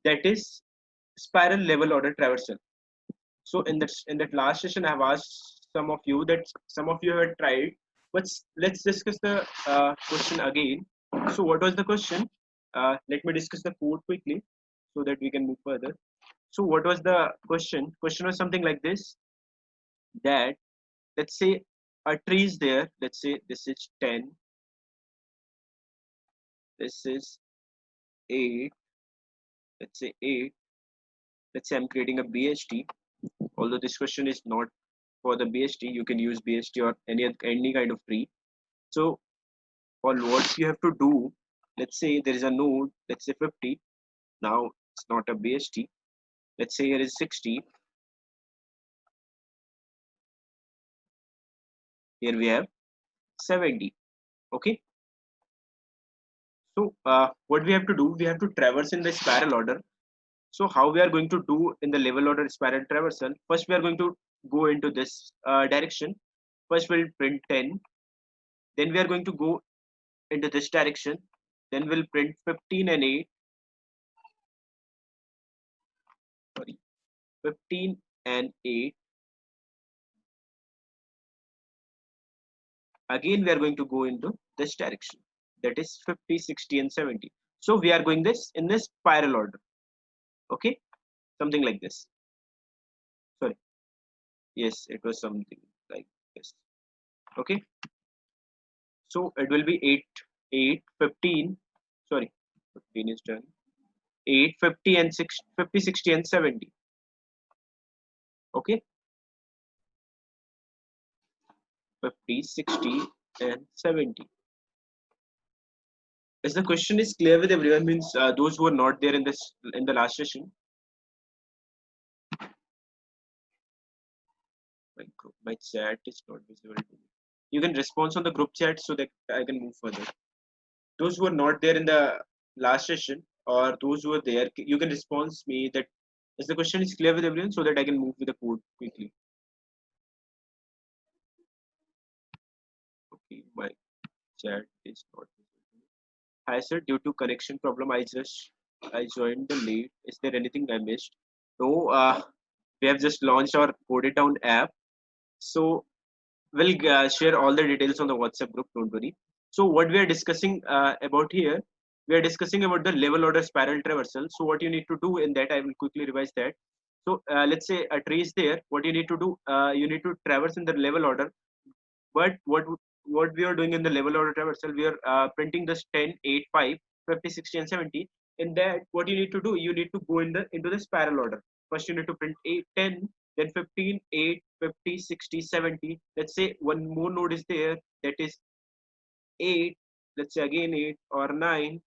that is spiral level order traversal. So in that last session, I have asked some of you that some of you have tried, but let's discuss the question again. So what was the question? Let me discuss the code quickly so that we can move further. So what was the question? Question was something like this: that let's say a tree is there. Let's say this is 10. This is 8. Let's say 8. Let's say I'm creating a BHT. Although this question is not for the BHT, you can use BHT or any kind of tree. So for what you have to do, let's say there is a node, let's say 50. Now it's not a BHT. Let's say here is 60. Here we have 70. Okay. So what we have to do, we have to traverse in the spiral order. So how we are going to do in the level order spiral traversal? First, we are going to go into this direction. First, we'll print 10. Then we are going to go into this direction. Then we'll print 15 and 8. Sorry, 15 and 8. Again, we are going to go into this direction. That is 50, 60, and 70. So we are going this in this spiral order. Okay, something like this. Sorry. Yes, it was something like this. Okay. So it will be 8, 8, 15. Sorry, 15 is done. 8, 50, and 6, 50, 60, and 70. Okay, 50, 60, and 70. As the question is clear with everyone, means those who are not there in the last session. My chat is not visible to me. You can respond on the group chat so that I can move further. Those who are not there in the last session or those who are there, you can respond me that as the question is clear with everyone so that I can move with the code quickly. Okay, my chat is not visible. Hi sir, due to connection problem, I joined the late. Is there anything I missed? No, we have just launched our codeItDown app. So we'll share all the details on the WhatsApp group. Don't worry. So what we are discussing about here, we are discussing about the level order spiral traversal. So what you need to do in that, I will quickly revise that. So let's say a tree is there. What you need to do, you need to traverse in the level order. But what we are doing in the level order traversal, we are printing this 10, 8, 5, 50, 60, and 70. In that, what you need to do, you need to go into the spiral order. First, you need to print 8, 10, then 15, 8, 50, 60, 70. Let's say one more node is there, that is 8. Let's say again 8 or 9.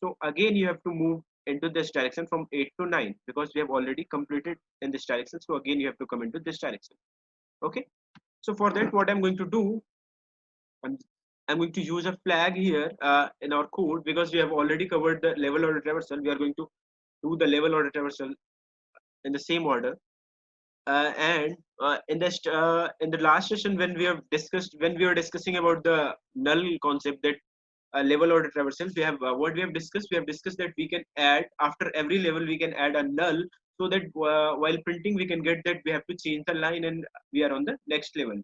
So again, you have to move into this direction from 8 to 9 because we have already completed in this direction. So again, you have to come into this direction. Okay. So for that, what I'm going to do, I'm, I'm going to use a flag here in our code because we have already covered the level order traversal. We are going to do the level order traversal in the same order. And in the last session when we were discussing about the null concept, that level order traversal, we have what we have discussed that we can add after every level we can add a null, so that while printing we can get that we have to change the line and we are on the next level.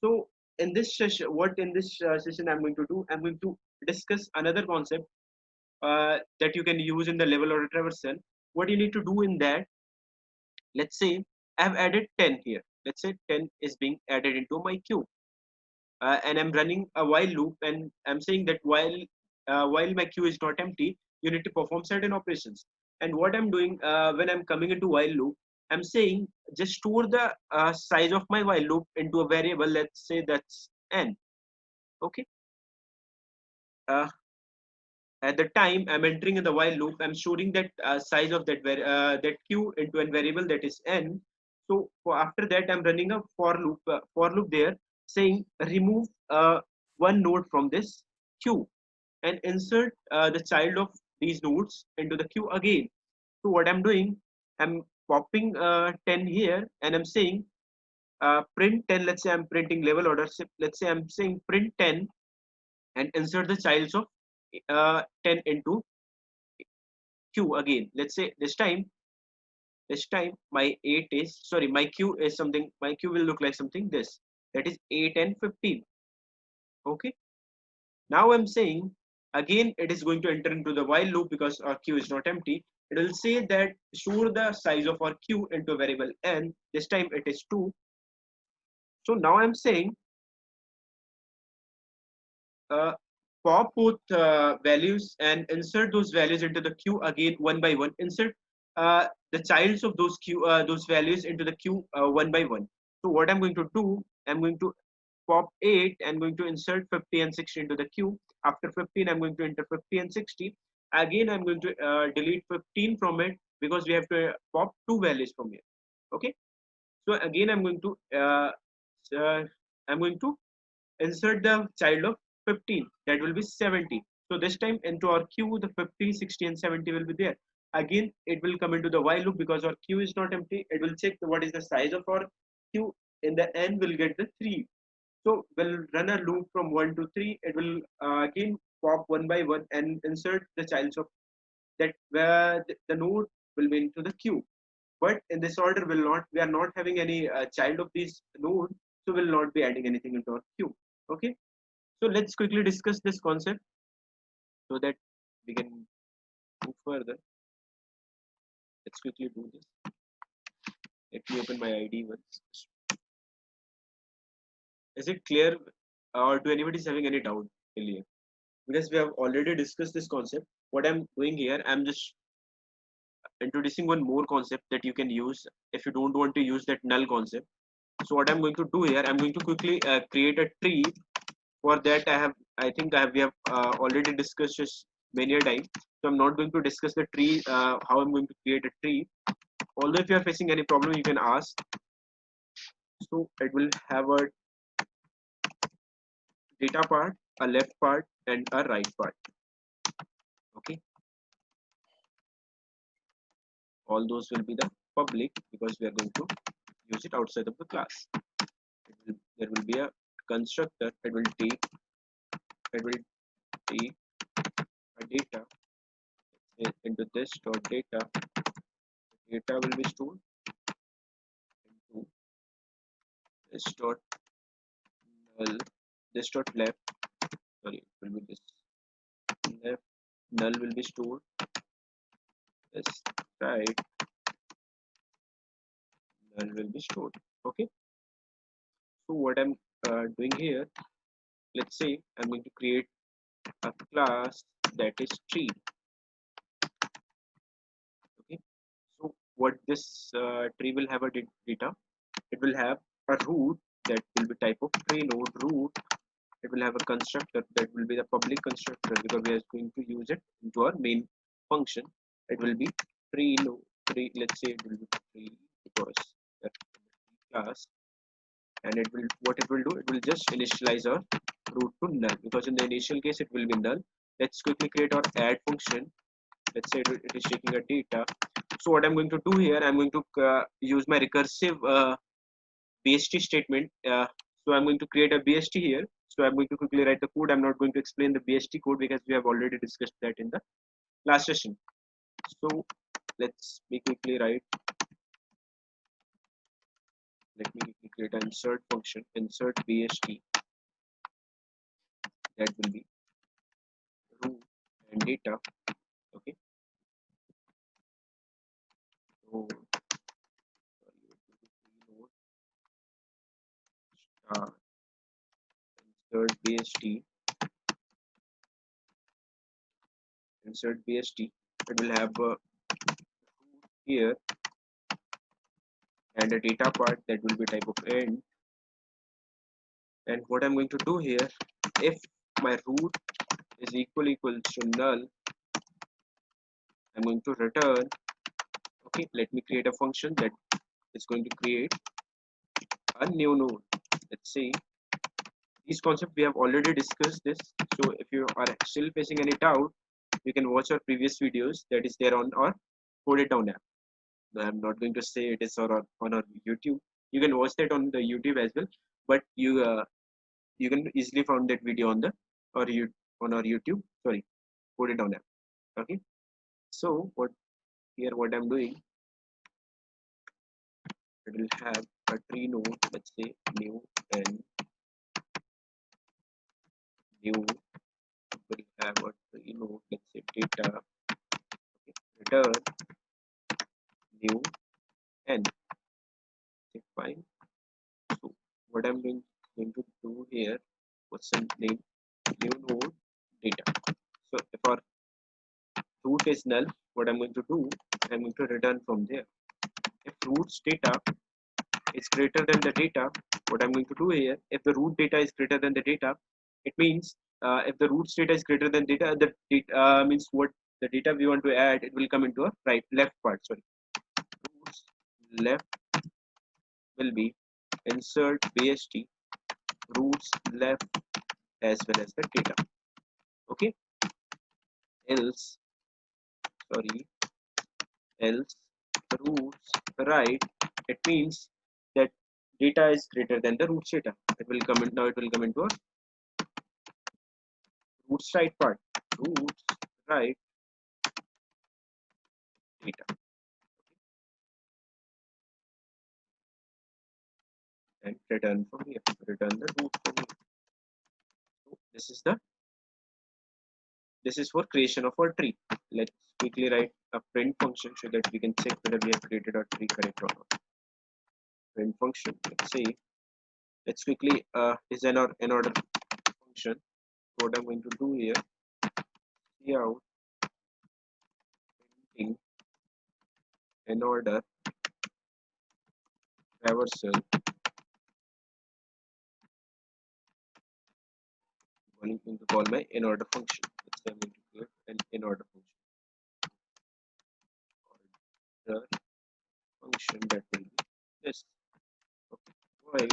So in this session, session I'm going to do, I'm going to discuss another concept that you can use in the level order traversal. What you need to do in that, let's say I've added 10 here. Let's say 10 is being added into my queue, and I'm running a while loop, and I'm saying that while my queue is not empty, you need to perform certain operations. And what I'm doing when I'm coming into while loop, I'm saying just store the size of my while loop into a variable. Let's say that's n. Okay. Uh, at the time I'm entering in the while loop, I'm storing that size of that queue into a variable that is n. So after that, I'm running a for loop there, saying remove one node from this queue and insert the child of these nodes into the queue again. So what I'm doing, I'm popping 10 here, and I'm saying print 10. Let's say I'm printing level order. Let's say I'm saying print 10 and insert the childs of 10 into q again. Let's say this time my 8 is, sorry, my q is something, my q will look like something this, that is 8 and 15. Okay, now I'm saying again it is going to enter into the while loop because our queue is not empty. It will say that store the size of our queue into a variable n. This time it is 2. So now I'm saying uh, pop both values and insert those values into the queue again one by one. Insert the childs of those values into the queue one by one. So what I'm going to do, I'm going to pop 8 and going to insert 50 and 60 into the queue. After 15, I'm going to enter 50 and 60. Again, I'm going to delete 15 from it because we have to pop two values from here. Okay. So again, uh, I'm going to insert the child of 15. That will be 70. So this time into our queue, the 50, 60, and 70 will be there. Again, it will come into the while loop because our queue is not empty. It will check what is the size of our queue. In the end, we'll get the 3. So we'll run a loop from 1 to 3. It will again pop one by one and insert the childs of that where the node will be into the queue. But in this order, we are not having any child of these node, so we'll not be adding anything into our queue. Okay. So let's quickly discuss this concept so that we can move further. Let's quickly do this. Let me open my ID once. Is it clear, or do anybody is having any doubt till here? Because we have already discussed this concept. What I'm doing here, I'm just introducing one more concept that you can use if you don't want to use that null concept. So what I'm going to do here, I'm going to quickly create a tree. For that, we have already discussed this many a time. So I'm not going to discuss the tree, how I'm going to create a tree. Although if you are facing any problem, you can ask. So it will have a data part, a left part, and a right part. Okay, all those will be the public because we are going to use it outside of the class. There will be a constructor that will take a data into this dot data. Data will be stored into this dot null, this dot left. Sorry, it will be this left. Null will be stored. This right. Null will be stored. Okay. So what I'm doing here, let's say I'm going to create a class that is tree. Okay. So what this tree will have a data, it will have a root that will be type of tree node root. It will have a constructor that will be the public constructor because we are going to use it into our main function. It will be tree node tree. Let's say it will be tree because that class, and it will what it will do. It will just initialize our root to null because in the initial case it will be null. Let's quickly create our add function. Let's say it is taking a data. So what I'm going to do here, I'm going to use my recursive BST statement. So I'm going to create a BST here. So I'm going to quickly write the code. I'm not going to explain the BST code because we have already discussed that in the last session. So let's me quickly write. Let me quickly create an insert function. Insert BST. That will be root and data. Okay. So insert BST. Insert BST. It will have here and a data part that will be type of int. And what I'm going to do here, if my root is equal to null, I'm going to return. Okay, let me create a function that is going to create a new node. Let's say these concepts we have already discussed this. So if you are still facing any doubt, you can watch our previous videos that is there on our codeItDown app. I'm not going to say it is on our YouTube. You can watch that on the YouTube as well, but you can easily find that video on the or you on our YouTube. Sorry, codeItDown app. Okay. So what I'm doing, it will have a tree node, let's say new, and new will have a tree node, let's say data, okay, return new and say fine. So what I'm going to do here, what's the name, new node data. So if our root is null, what I'm going to do, I'm going to return from there. If root's data is greater than the data, what I'm going to do here, if the root data is greater than the data, it means if the root's data is greater than data, the data means what the data we want to add, it will come into a left part. Sorry, roots left will be insert bst roots left as well as the data. Okay, else, sorry, else roots right, it means that data is greater than the roots data. It will come in, now it will come into a roots right part, roots right data, and return from here, return the root from here. So this is for creation of our tree. Let's quickly write a print function so that we can check whether we have created our tree correct or not. Print function, let's say, let's quickly design our in order function. What I'm going to do here, see out printing in order traversal, I'm going to call my in order function. Let's say I'm going to create an in order order function that will be this. Okay, void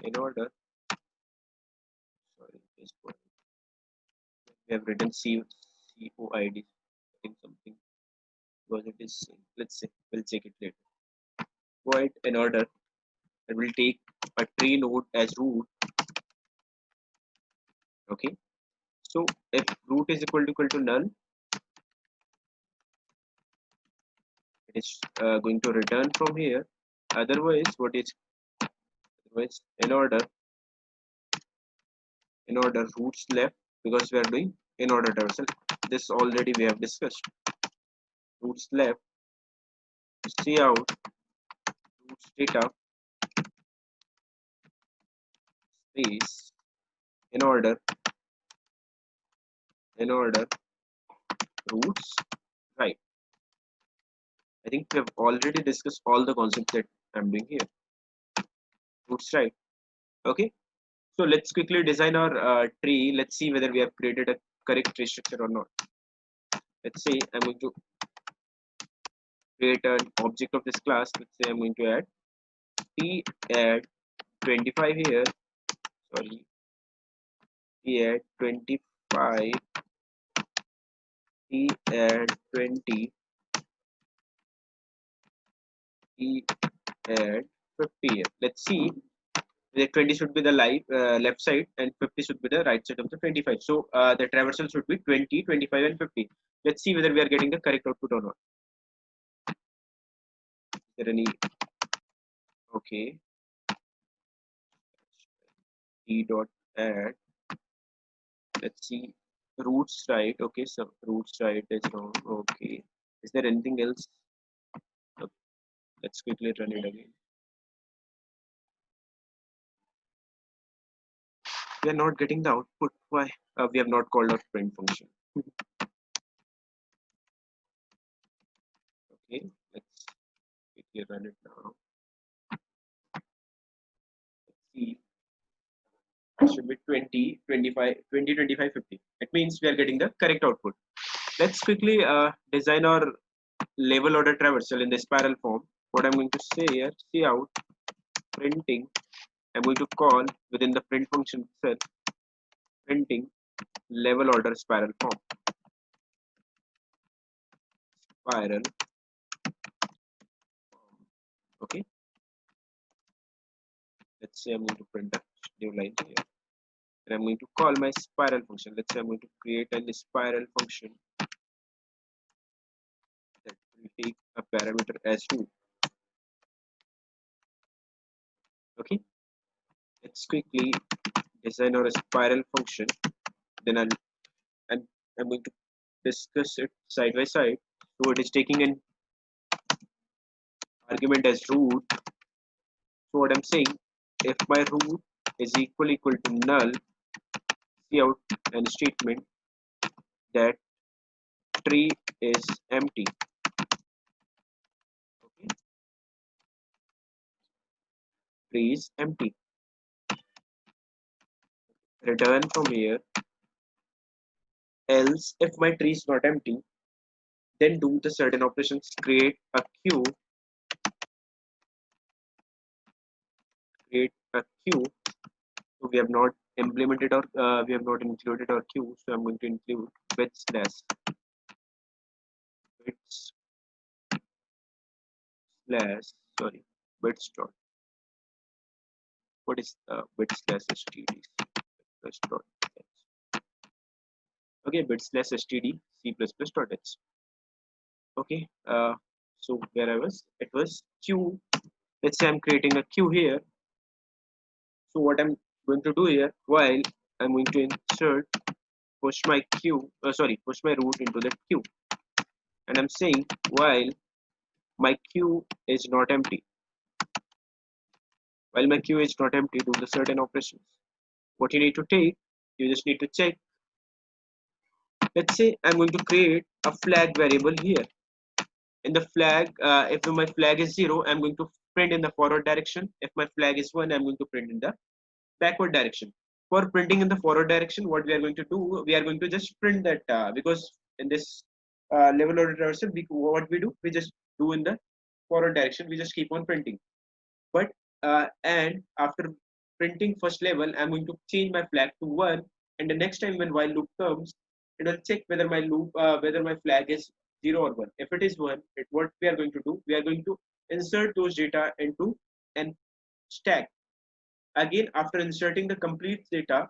in order, sorry, this one we have written coid, I think something because it is same. Let's say we'll check it later. Void in order, and will take a tree node as root. Okay, so if root is equal to null, it is going to return from here. Otherwise, otherwise in order roots left, because we are doing in order traversal. This already we have discussed. Roots left, see out roots data space in order roots right. I think we have already discussed all the concepts that I'm doing here. Roots right. Okay. So let's quickly design our tree. Let's see whether we have created a correct tree structure or not. Let's say I'm going to create an object of this class. Let's say I'm going to add t add 25 here. Sorry, t add 25, t add 20, t add 50 here. Let's see. The 20 should be the left side and 50 should be the right side of the 25. So the traversal should be 20, 25 and 50. Let's see whether we are getting the correct output or not. Is there any? Okay. T dot add. Let's see. Roots right. Okay. So roots right is wrong. Okay. Is there anything else? Okay. Let's quickly run it again. We are not getting the output. Why? We have not called our print function. Okay. Let's quickly run it now. Let's see. It should be 20, 25, 20, 25, 50. It means we are getting the correct output. Let's quickly design our level order traversal in the spiral form. What I'm going to say here, see out printing. I'm going to call within the print function itself printing level order spiral form. Spiral. Okay. Let's say I'm going to print a new line here. And I'm going to call my spiral function. Let's say I'm going to create a spiral function a parameter as root. Okay, let's quickly design our spiral function. Then I'm, I'm going to discuss it side by side. So it is taking an argument as root. So what I'm saying, if my root is equal to null, see out an statement that tree is empty. Okay, tree is empty. Return from here. Else, if my tree is not empty, then do the certain operations. Create a queue. Create a queue. So we have not implemented or we have not included our queue. So I'm going to include with slash bits slash sorry bits dot. What is bit slash std plus dot h. Okay, bit slash std c plus plus dot h. Okay, so where I was, it was queue. Let's say I'm creating a queue here. So what I'm going to do here, while I'm going to insert push my queue, push my root into the queue, and I'm saying while my queue is not empty, while my queue is not empty, do the certain operations. What you need to take, you just need to check. Let's say I'm going to create a flag variable here. In the flag, if my flag is 0, I'm going to print in the forward direction. If my flag is 1, I'm going to print in the backward direction. For printing in the forward direction, what we are going to do, we are going to just print that because in this level order traversal, what we do, we just do in the forward direction. We just keep on printing. But and after printing first level, I'm going to change my flag to 1, and the next time when while loop comes, it will check whether whether my flag is 0 or 1. If it is 1, what we are going to do, we are going to insert those data into an stack. Again, after inserting the complete data,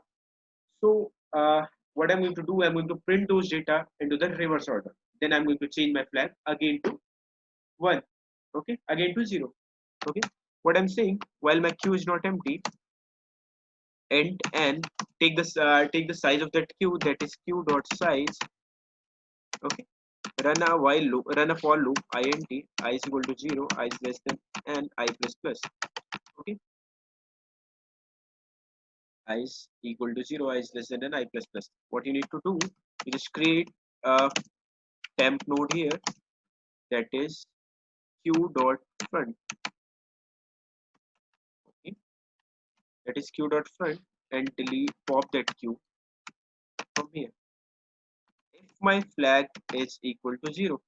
so what I'm going to do, I'm going to print those data into the reverse order. Then I'm going to change my flag again to 1. Okay, again to 0. Okay, what I'm saying, while my queue is not empty, and take the size of that queue, that is queue dot size. Okay, run a while loop, run a for loop int I is equal to 0, I is less than and I plus plus. Okay, I is equal to 0, I is less than and I plus plus. What you need to do, you just create a temp node here, that is queue dot front. Okay, that is queue dot front, and delete pop that queue from here. If my flag is equal to 0,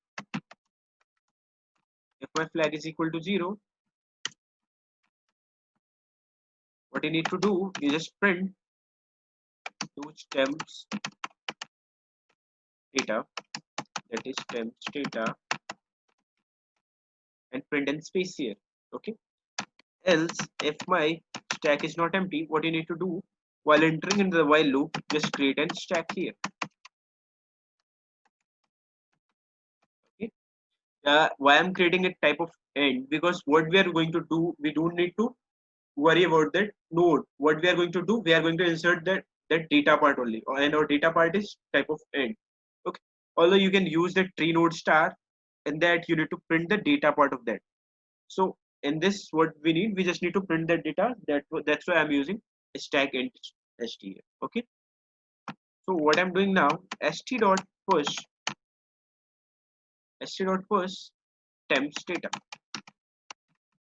if my flag is equal to 0, what you need to do, you just print those temps data, that is temps data, and print in space here. Okay, else if my stack is not empty, what you need to do, while entering into the while loop, just create a stack here. Okay, why I'm creating a type of end, because what we are going to do, we don't need to worry about that node. What we are going to do, we are going to insert that data part only, and our data part is type of end. Okay, although you can use the tree node star, and that you need to print the data part of that. So in this, what we need, we just need to print that data. That's why I'm using stack int st here. Okay, so what I'm doing now, st.push st.push temps data.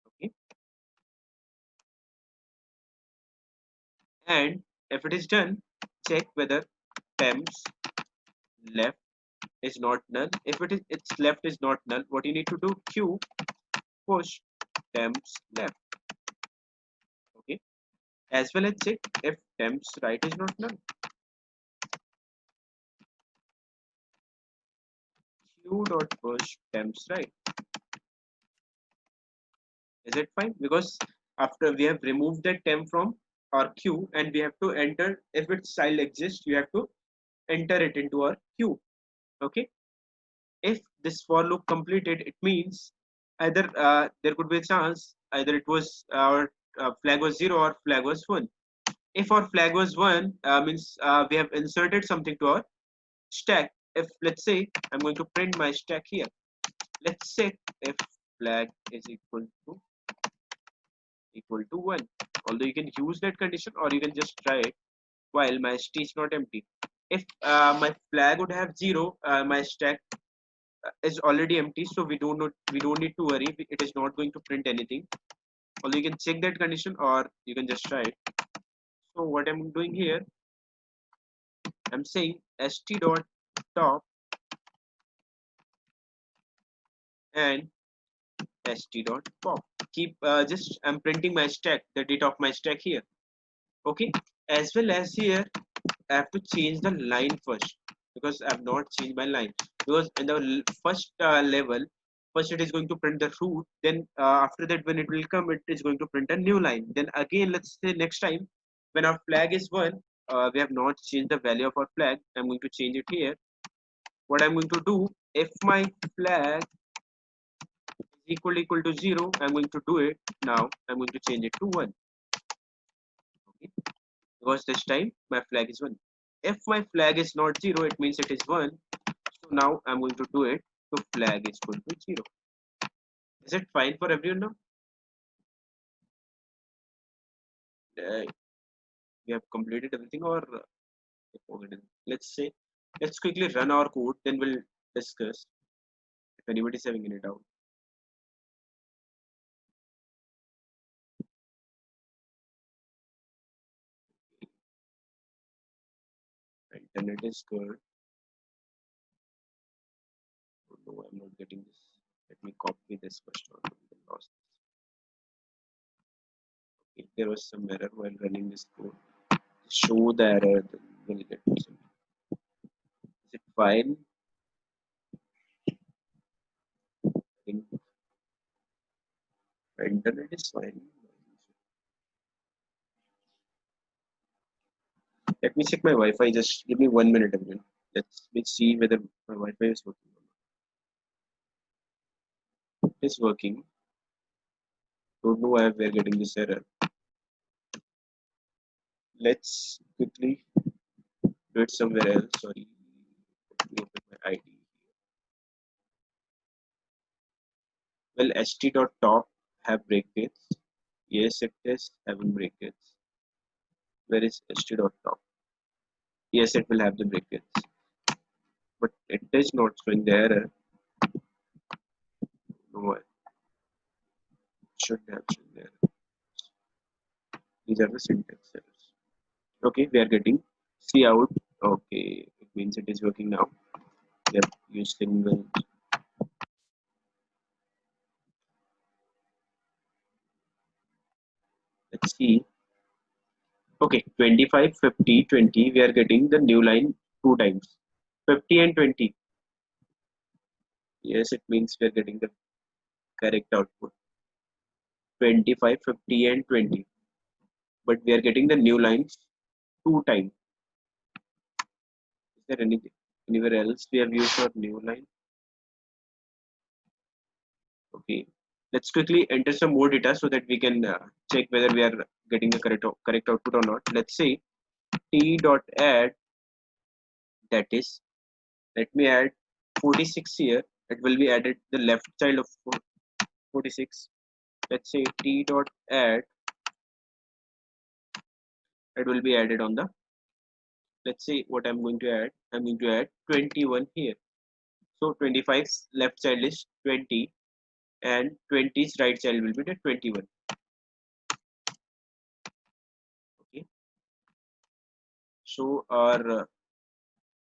Okay, and if it is done, check whether temps left is not null. If its left is not null, what you need to do, q push temps left. Okay, as well as check if temps right is not null. Q dot push temps right. Is it fine? Because after we have removed the temp from our queue, and we have to enter, if its child exists, you have to enter it into our queue. Okay, if this for loop completed, it means either there could be a chance either it was our flag was 0 or flag was 1. If our flag was 1, means we have inserted something to our stack. If let's say I'm going to print my stack here, let's say if flag is equal to 1, although you can use that condition or you can just try it while my st is not empty. If my flag would have 0, my stack is already empty, so we don't need to worry. It is not going to print anything. Although you can check that condition or you can just try it. So what I'm doing here, I'm saying st dot top and st dot pop. Keep just I'm printing my stack, the data of my stack here. Okay, as well as here I have to change the line first because I have not changed my line. Because in the first level, first it is going to print the root. Then after that, when it will come, it is going to print a new line. Then again, let's say next time when our flag is 1, we have not changed the value of our flag. I'm going to change it here. What I'm going to do, if my flag is equal to 0, I'm going to do it now. I'm going to change it to 1. Okay, because this time my flag is 1. If my flag is not 0, it means it is 1. So now I'm going to do it to flag is equal to 0. Is it fine for everyone now? We have completed everything or let's say, let's quickly run our code, then we'll discuss if anybody is having any doubt. Internet is good. Oh, no, I'm not getting this. Let me copy this first one. Lost. If there was some error while running this code, show the error, then we'll get some. Is it fine? I think internet is fine. Let me check my Wi-Fi. Just give me 1 minute again. Let's me see whether my Wi-Fi is working. It is working. Don't know why we're getting this error. Let's quickly do it somewhere else. Sorry. Let me open my ID. Well, st.top have breakage. Yes, it is having breakage. Where is st.top? Yes, it will have the breakage. But it is not showing the error. No, it should have shown the error. These are the syntax errors. Okay, we are getting C out. Okay, it means it is working now. We have used single. Let's see. Okay, 25, 50, 20. We are getting the new line 2 times. 50 and 20. Yes, it means we are getting the correct output. 25, 50, and 20. But we are getting the new lines 2 times. Is there anything anywhere else we have used for new line? Okay. Let's quickly enter some more data so that we can check whether we are getting the correct output or not. Let's say t.add, that is, let me add 46 here. It will be added the left child of 46. Let's say t.add, it will be added on the, let's say what I'm going to add. I'm going to add 21 here. So 25's left child is 20 and 20's right child will be the 21. Okay. So our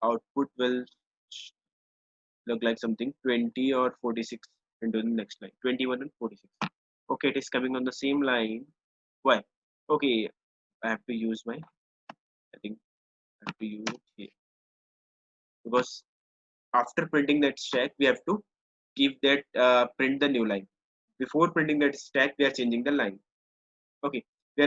output will look like something 20 or 46 into the next line, 21 and 46. Okay, it is coming on the same line. Why? Okay, I have to use my, I think I have to use it here because after printing that stack, we have to give that print the new line. Before printing that stack, we are changing the line. Okay,